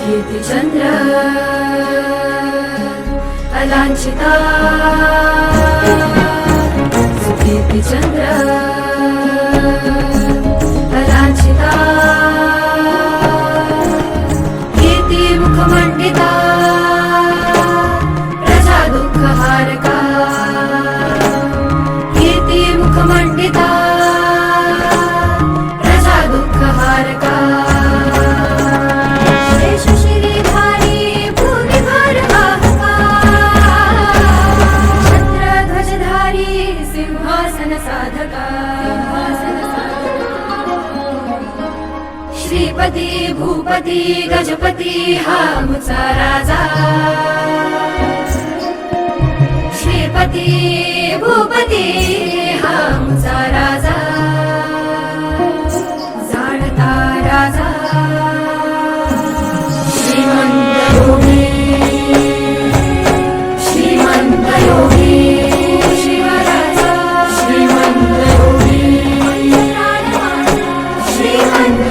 कीर्तिचंद्र अलांछिता कीर्तिचंद्र अलांछिता कीर्ती मुखमंडिता प्रजा दुःखहारका कीर्ती मुखमंडिता प्रजा दुःखहारका श्रीपती भूपती गजपती हा मुचा राजा श्रीपती भूपती हा मुचा राजा जाणता राजा श्रीमंत योगी श्रीमंत योगी शिवराजा श्रीमंत योगी श्रीमंत